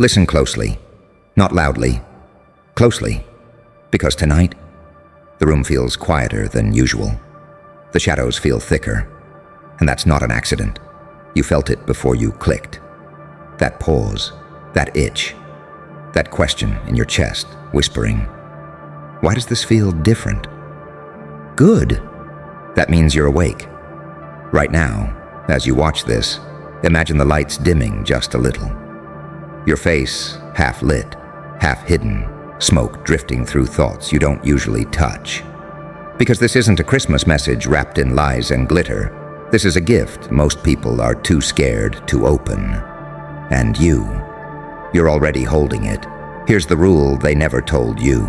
Listen closely, not loudly, closely, because tonight, the room feels quieter than usual. The shadows feel thicker, and that's not an accident. You felt it before you clicked. That pause, that itch, that question in your chest, whispering, "Why does this feel different?" Good. That means you're awake. Right now, as you watch this, imagine the lights dimming just a little. Your face half lit, half hidden, smoke drifting through thoughts you don't usually touch. Because this isn't a Christmas message wrapped in lies and glitter. This is a gift most people are too scared to open. And you're already holding it. Here's the rule they never told you.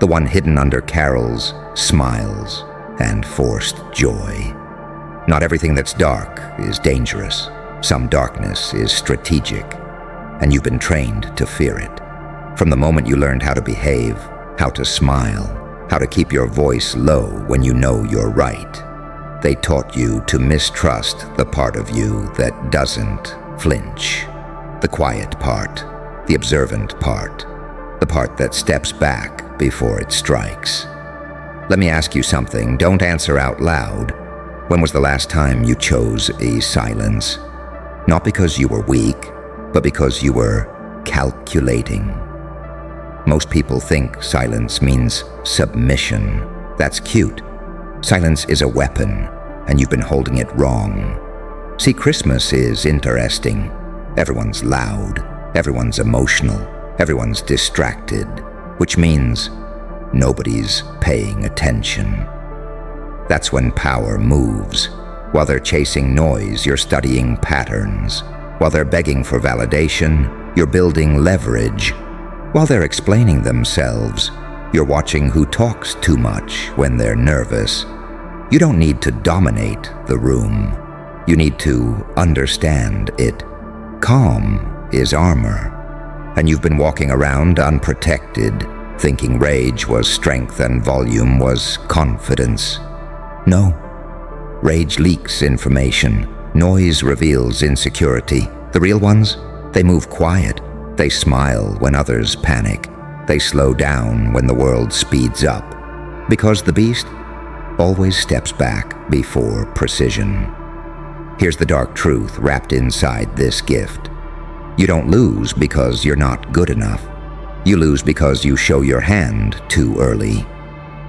The one hidden under carols, smiles, and forced joy. Not everything that's dark is dangerous. Some darkness is strategic, and you've been trained to fear it. From the moment you learned how to behave, how to smile, how to keep your voice low when you know you're right. They taught you to mistrust the part of you that doesn't flinch. The quiet part, the observant part, the part that steps back before it strikes. Let me ask you something. Don't answer out loud. When was the last time you chose a silence? Not because you were weak, but because you were calculating. Most people think silence means submission. That's cute. Silence is a weapon, and you've been holding it wrong. See, Christmas is interesting. Everyone's loud, everyone's emotional, everyone's distracted, which means nobody's paying attention. That's when power moves. While they're chasing noise, you're studying patterns. While they're begging for validation, you're building leverage. While they're explaining themselves, you're watching who talks too much when they're nervous. You don't need to dominate the room. You need to understand it. Calm is armor. And you've been walking around unprotected, thinking rage was strength and volume was confidence. No. Rage leaks information. Noise reveals insecurity. The real ones, they move quiet. They smile when others panic. They slow down when the world speeds up. Because the beast always steps back before precision. Here's the dark truth wrapped inside this gift. You don't lose because you're not good enough. You lose because you show your hand too early.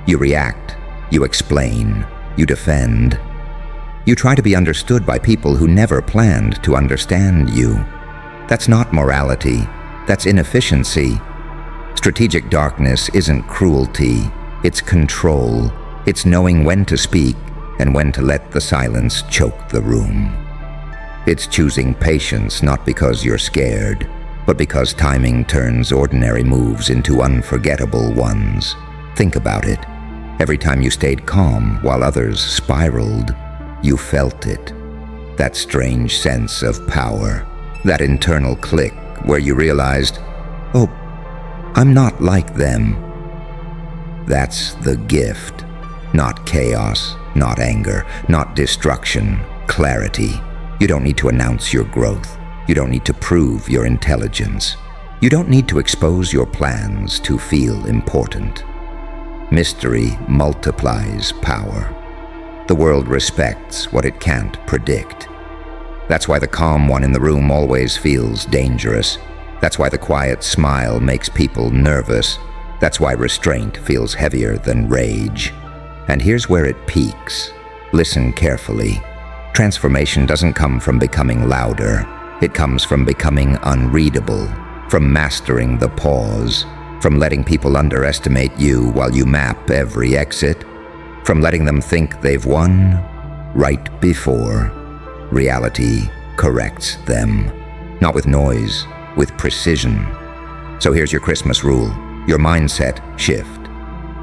You react, you explain, you defend. You try to be understood by people who never planned to understand you. That's not morality, that's inefficiency. Strategic darkness isn't cruelty, it's control. It's knowing when to speak and when to let the silence choke the room. It's choosing patience not because you're scared, but because timing turns ordinary moves into unforgettable ones. Think about it. Every time you stayed calm while others spiraled, you felt it. That strange sense of power. That internal click where you realized, oh, I'm not like them. That's the gift. Not chaos, not anger, not destruction, clarity. You don't need to announce your growth. You don't need to prove your intelligence. You don't need to expose your plans to feel important. Mystery multiplies power. The world respects what it can't predict. That's why the calm one in the room always feels dangerous. That's why the quiet smile makes people nervous. That's why restraint feels heavier than rage. And here's where it peaks. Listen carefully. Transformation doesn't come from becoming louder. It comes from becoming unreadable, from mastering the pause, from letting people underestimate you while you map every exit, from letting them think they've won right before reality corrects them. Not with noise, with precision. So here's your Christmas rule, your mindset shift,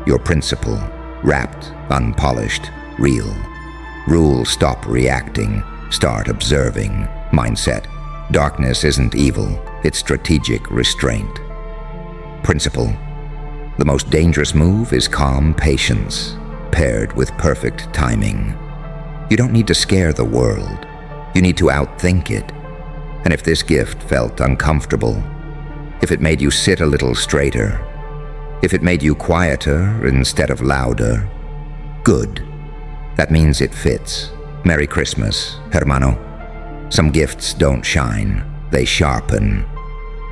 your principle wrapped, unpolished, real. Rule, stop reacting, start observing. Mindset, darkness isn't evil, it's strategic restraint. Principle, the most dangerous move is calm patience, paired with perfect timing. You don't need to scare the world, you need to outthink it. And if this gift felt uncomfortable, if it made you sit a little straighter, if it made you quieter instead of louder, good. That means it fits. Merry Christmas, hermano. Some gifts don't shine, they sharpen.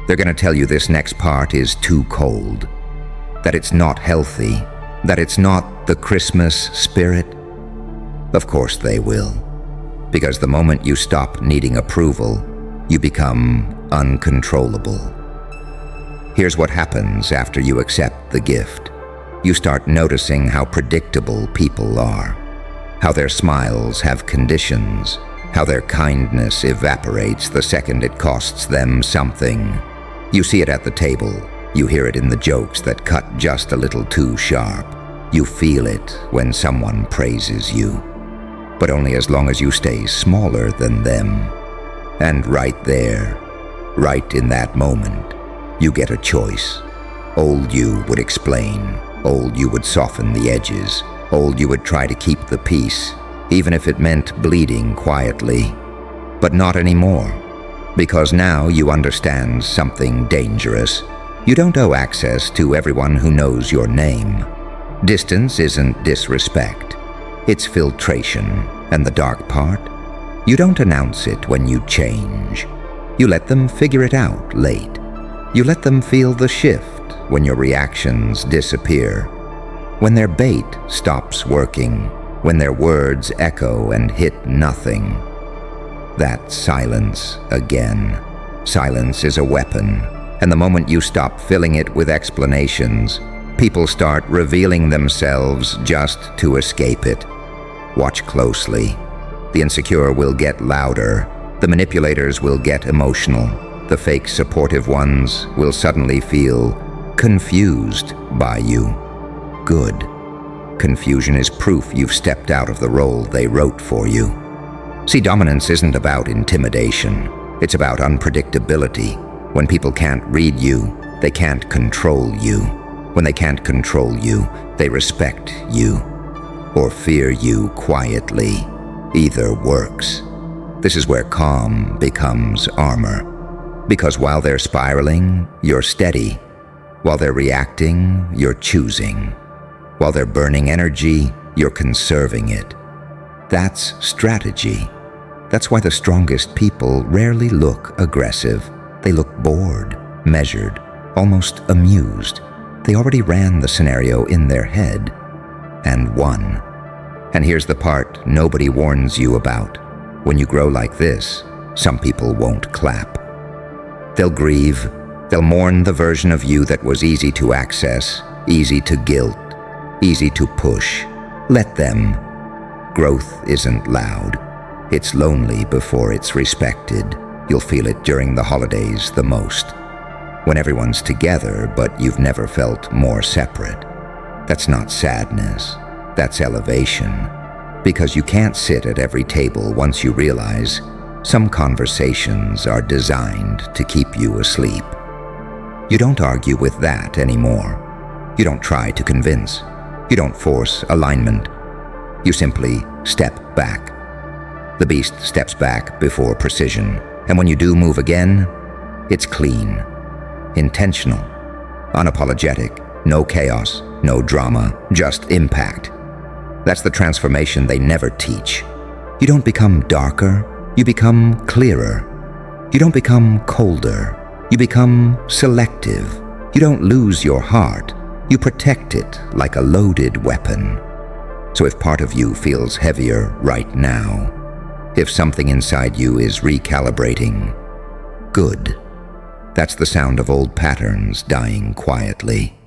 They're gonna tell you this next part is too cold, that it's not healthy, that it's not the Christmas spirit. Of course they will, because the moment you stop needing approval, you become uncontrollable. Here's what happens after you accept the gift. You start noticing how predictable people are, how their smiles have conditions, how their kindness evaporates the second it costs them something. You see it at the table. You hear it in the jokes that cut just a little too sharp. You feel it when someone praises you, but only as long as you stay smaller than them. And right there, right in that moment, you get a choice. Old you would explain, old you would soften the edges, old you would try to keep the peace, even if it meant bleeding quietly. But not anymore, because now you understand something dangerous. You don't owe access to everyone who knows your name. Distance isn't disrespect, it's filtration. And the dark part? You don't announce it when you change. You let them figure it out late. You let them feel the shift when your reactions disappear, when their bait stops working, when their words echo and hit nothing. That silence again. Silence is a weapon, and the moment you stop filling it with explanations, people start revealing themselves just to escape it. Watch closely. The insecure will get louder. The manipulators will get emotional. The fake supportive ones will suddenly feel confused by you. Good. Confusion is proof you've stepped out of the role they wrote for you. See, dominance isn't about intimidation. It's about unpredictability. When people can't read you, they can't control you. When they can't control you, they respect you or fear you quietly. Either works. This is where calm becomes armor. Because while they're spiraling, you're steady. While they're reacting, you're choosing. While they're burning energy, you're conserving it. That's strategy. That's why the strongest people rarely look aggressive. They look bored, measured, almost amused. They already ran the scenario in their head and won. And here's the part nobody warns you about. When you grow like this, some people won't clap. They'll grieve. They'll mourn the version of you that was easy to access, easy to guilt, easy to push. Let them. Growth isn't loud. It's lonely before it's respected. You'll feel it during the holidays the most. When everyone's together, but you've never felt more separate. That's not sadness. That's elevation. Because you can't sit at every table once you realize some conversations are designed to keep you asleep. You don't argue with that anymore. You don't try to convince. You don't force alignment. You simply step back. The beast steps back before precision. And when you do move again, it's clean, intentional, unapologetic, no chaos, no drama, just impact. That's the transformation they never teach. You don't become darker, you become clearer. You don't become colder, you become selective. You don't lose your heart, you protect it like a loaded weapon. So if part of you feels heavier right now, if something inside you is recalibrating, good. That's the sound of old patterns dying quietly.